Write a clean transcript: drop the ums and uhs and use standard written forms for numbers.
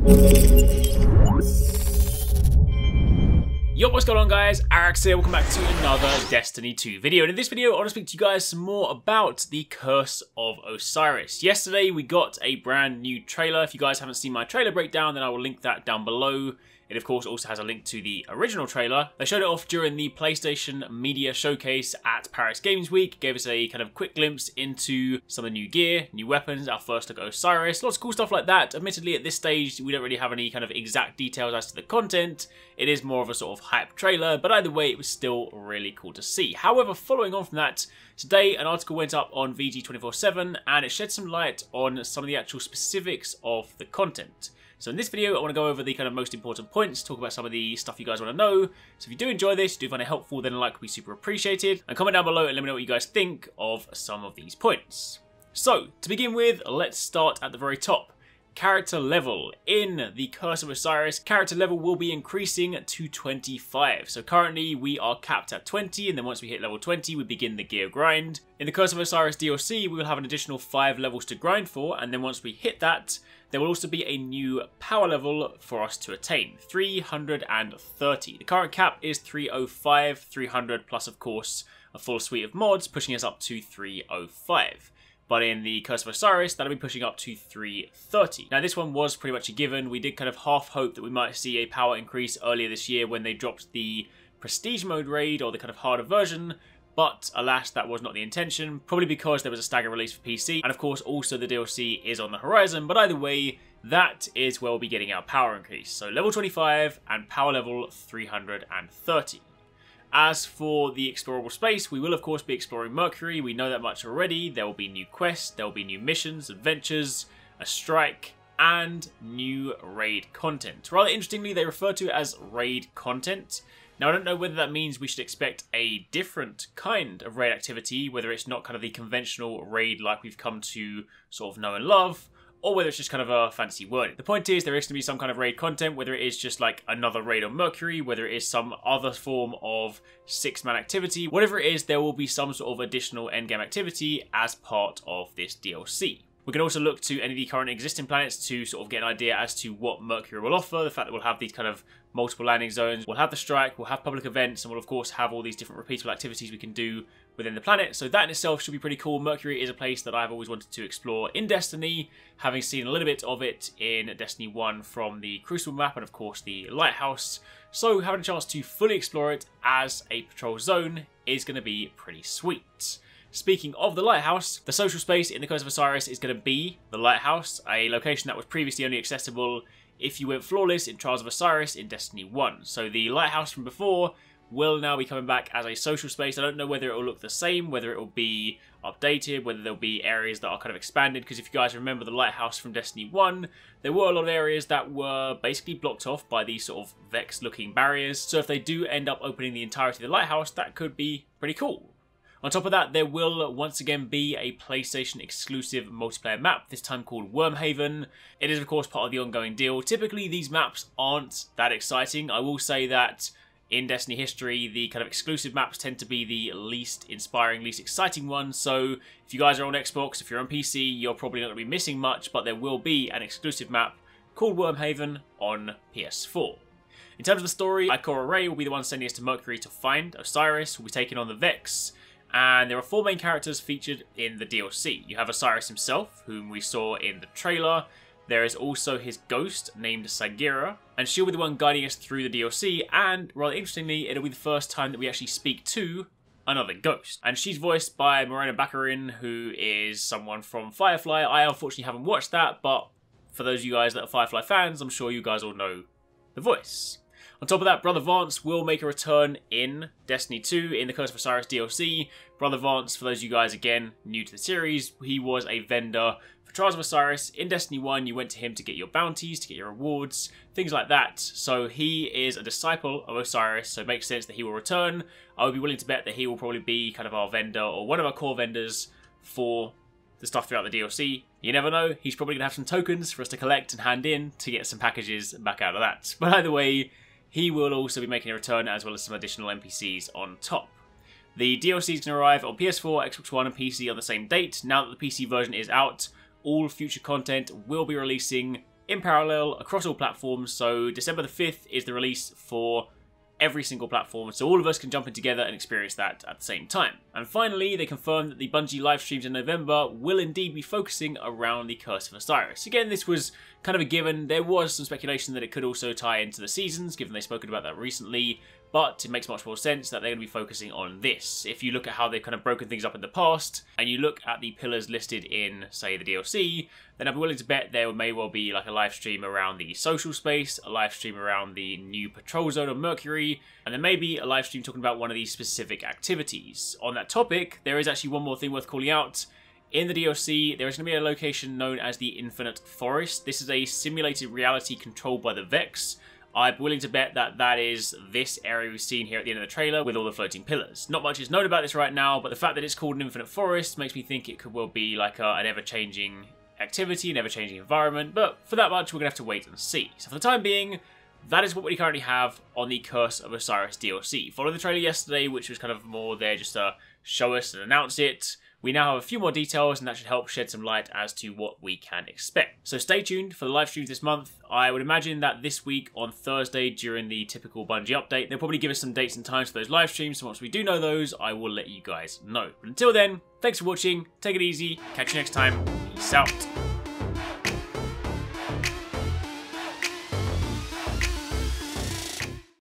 Yo, what's going on guys? Arekkz here, welcome back to another Destiny 2 video. And in this video, I want to speak to you guys some more about the Curse of Osiris. Yesterday, we got a brand new trailer. If you guys haven't seen my trailer breakdown, then I will link that down below. It, of course, also has a link to the original trailer. They showed it off during the PlayStation Media Showcase at Paris Games Week. Gave us a kind of quick glimpse into some of the new gear, new weapons, our first look at Osiris. Lots of cool stuff like that. Admittedly, at this stage, we don't really have any kind of exact details as to the content. It is more of a sort of hype trailer, but either way, it was still really cool to see. However, following on from that, today an article went up on VG247 and it shed some light on some of the actual specifics of the content. So in this video, I want to go over the kind of most important points, talk about some of the stuff you guys want to know. So if you do enjoy this, do find it helpful, then a like would be super appreciated. And comment down below and let me know what you guys think of some of these points. So, to begin with, let's start at the very top. Character level. In the Curse of Osiris, character level will be increasing to 25. So currently we are capped at 20, and then once we hit level 20 we begin the gear grind. In the Curse of Osiris DLC we will have an additional 5 levels to grind for, and then once we hit that there will also be a new power level for us to attain, 330. The current cap is 305, 300 plus of course a full suite of mods pushing us up to 305. But in the Curse of Osiris, that'll be pushing up to 330. Now this one was pretty much a given. We did kind of half hope that we might see a power increase earlier this year when they dropped the Prestige mode raid, or the kind of harder version, but alas, that was not the intention, probably because there was a stagger release for PC, and of course also the DLC is on the horizon, but either way, that is where we'll be getting our power increase. So level 25 and power level 330. As for the explorable space, we will of course be exploring Mercury. We know that much already. There will be new quests, there will be new missions, adventures, a strike, and new raid content. Rather interestingly, they refer to it as raid content. Now I don't know whether that means we should expect a different kind of raid activity, whether it's not kind of the conventional raid like we've come to sort of know and love, or whether it's just kind of a fancy word. The point is there is going to be some kind of raid content, whether it is just like another raid on Mercury, whether it is some other form of 6-man activity, whatever it is, there will be some sort of additional endgame activity as part of this DLC. We can also look to any of the current existing planets to sort of get an idea as to what Mercury will offer, the fact that we'll have these kind of multiple landing zones, we'll have the strike, we'll have public events, and we'll of course have all these different repeatable activities we can do within the planet, so that in itself should be pretty cool. Mercury is a place that I've always wanted to explore in Destiny, having seen a little bit of it in Destiny 1 from the Crucible map and of course the Lighthouse, so having a chance to fully explore it as a patrol zone is going to be pretty sweet. Speaking of the Lighthouse, the social space in the Curse of Osiris is going to be the Lighthouse, a location that was previously only accessible if you went flawless in Trials of Osiris in Destiny 1. So the Lighthouse from before will now be coming back as a social space. I don't know whether it will look the same, whether it will be updated, whether there'll be areas that are kind of expanded, because if you guys remember the Lighthouse from Destiny 1, there were a lot of areas that were basically blocked off by these sort of Vex looking barriers. So if they do end up opening the entirety of the Lighthouse, that could be pretty cool. On top of that, there will once again be a PlayStation exclusive multiplayer map, this time called Wormhaven. It is of course part of the ongoing deal. Typically these maps aren't that exciting. I will say that in Destiny history, the kind of exclusive maps tend to be the least inspiring, least exciting ones. So if you guys are on Xbox, if you're on PC, you're probably not going to be missing much, but there will be an exclusive map called Wormhaven on PS4. In terms of the story, Ikora Rey will be the one sending us to Mercury to find Osiris, who will be taking on the Vex. And there are 4 main characters featured in the DLC. You have Osiris himself, whom we saw in the trailer. There is also his ghost, named Sagira, and she'll be the one guiding us through the DLC, and rather interestingly, it'll be the first time that we actually speak to another ghost. And she's voiced by Morena Baccarin, who is someone from Firefly. I unfortunately haven't watched that, but for those of you guys that are Firefly fans, I'm sure you guys all know the voice. On top of that, Brother Vance will make a return in Destiny 2 in the Curse of Osiris DLC. Brother Vance, for those of you guys, again, new to the series, he was a vendor for Trials of Osiris. In Destiny 1, you went to him to get your bounties, to get your rewards, things like that. So he is a disciple of Osiris, so it makes sense that he will return. I would be willing to bet that he will probably be kind of our vendor, or one of our core vendors for the stuff throughout the DLC. You never know, he's probably going to have some tokens for us to collect and hand in to get some packages back out of that. But either way, he will also be making a return, as well as some additional NPCs on top. The DLC is going to arrive on PS4, Xbox One and PC on the same date. Now that the PC version is out, all future content will be releasing in parallel across all platforms. So December the 5th is the release for every single platform, so all of us can jump in together and experience that at the same time. And finally, they confirmed that the Bungie live streams in November will indeed be focusing around the Curse of Osiris. Again, this was kind of a given. There was some speculation that it could also tie into the seasons, given they've spoken about that recently, but it makes much more sense that they're going to be focusing on this. If you look at how they've kind of broken things up in the past, and you look at the pillars listed in, say, the DLC, then I'd be willing to bet there may well be like a live stream around the social space, a live stream around the new patrol zone of Mercury, and then maybe a live stream talking about one of these specific activities. On that topic, there is actually one more thing worth calling out. In the DLC, there is going to be a location known as the Infinite Forest. This is a simulated reality controlled by the Vex. I'm willing to bet that that is this area we've seen here at the end of the trailer with all the floating pillars. Not much is known about this right now, but the fact that it's called an Infinite Forest makes me think it could well be like an ever-changing activity, an ever-changing environment, but for that much we're going to have to wait and see. So for the time being, that is what we currently have on the Curse of Osiris DLC. Following the trailer yesterday, which was kind of more there just to show us and announce it, we now have a few more details, and that should help shed some light as to what we can expect. So stay tuned for the live streams this month. I would imagine that this week on Thursday during the typical Bungie update, they'll probably give us some dates and times for those live streams, so once we do know those, I will let you guys know. But until then, thanks for watching, take it easy, catch you next time, peace out.